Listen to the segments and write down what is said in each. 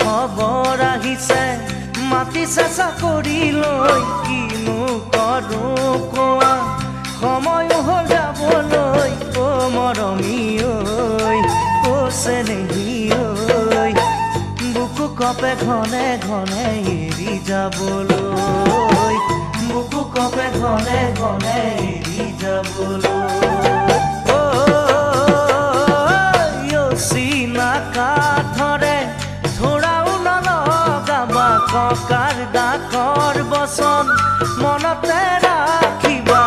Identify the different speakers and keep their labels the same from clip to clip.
Speaker 1: খবৰ আহিছে মাতিছে চাকৰি লৈ কিনো কৰো কোৱা সময়ো হ'ল যাবলৈ অ মৰমী ঐ অ চেনেহী ঐ বুকু কপে ঘনে ঘনে এৰি যাবলৈ বুকু কপে ঘনে ঘনে এৰি যাবলৈ কাঠৰে ধৰাও নলগাবা ককাৰ ডাকৰ বচন মনতে ৰাখিবা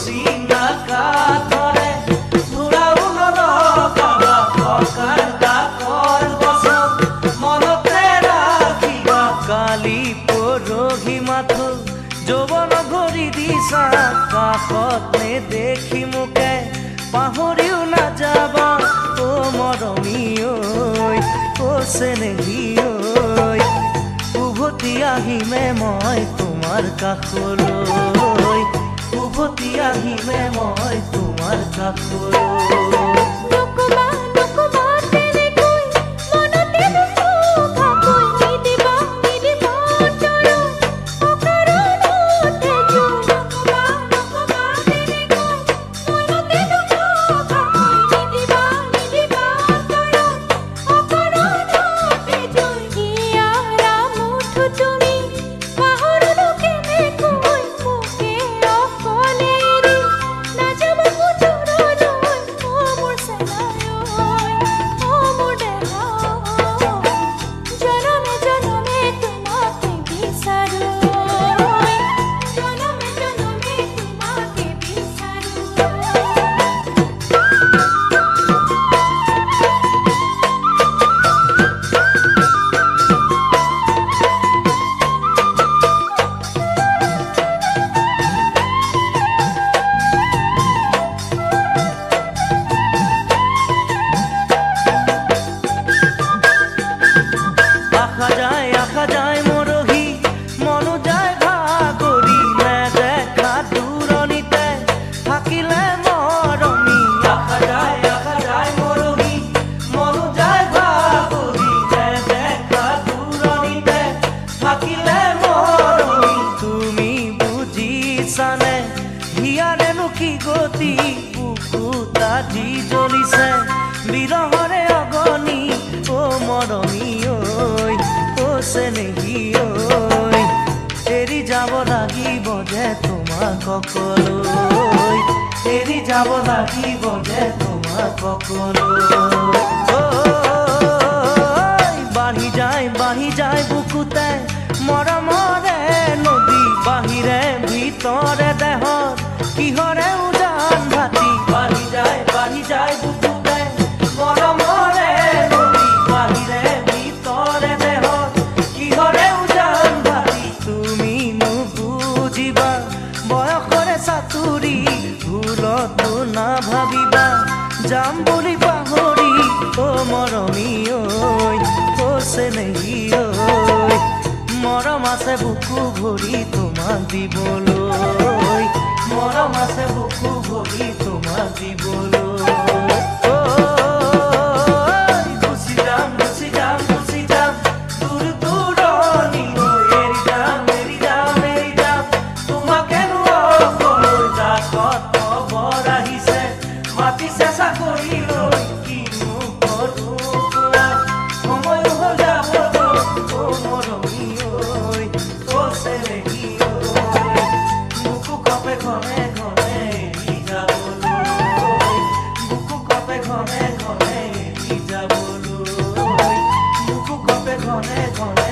Speaker 1: চিনা কাঠৰে ধৰাও নলগাবা ককাৰ ডাকৰ বচন মনতে ৰাখিবা কালি পৰহি মাথো যৌৱন ভৰি দিছা কাষত নেদেখি মোকে পাহৰিও নাযাবা অ মৰমী ঐ অ চেনেহী ঐ উভতি আহিমে মই তোমাৰ কাষলৈ উভতি আহিমে মই তোমাৰ কাষলৈ কি গতি বুকুতা দি জ্বলিছে বিৰহৰে অগনি অ মৰমী ঐ অ চেনেহী ঐ এৰি যাব লাগিব যে তোমাক অকলৈ এৰি যাব লাগিব যে তোমাক অকলৈ বাঢ়ি যায় বুকুতে মৰমৰে নদী বাহিৰে ভিতৰে দেহত কিহৰে উজান ভাতি বাঢ়ি যায় বুকুতে মৰমৰে নদী বাহিৰে ভিতৰে দেহত কিহৰে উজান ভাতি তুমি নুবুজিবা বয়সৰে চাতুৰি ভুলতো নাভাবিবা যাম বুলি পাহৰি অ মৰমী ঐ অ চেনেহী ঐ মৰম আছে বুকু ভৰি তোমাক দিবলৈ মৰম আছে বুকু ভৰি তোমাক দিবলৈ গুচি যাম দূৰ দূৰণিলৈ এৰি যাম তোমাকেনো অকলৈ ডাকত খবৰ আহিছে মাতিছে চাকৰিলৈ কিনো কৰো কোৱা সময়ো হ'ল যাবলৈ অ মৰমী ঐ অ চেনেহী ঐ বুকু কপে ঘনে ঘনে এৰি যাবলৈ বুকু কপে ঘনে ঘনে এৰি যাবলৈ বুকু কপে ঘনে ঘনে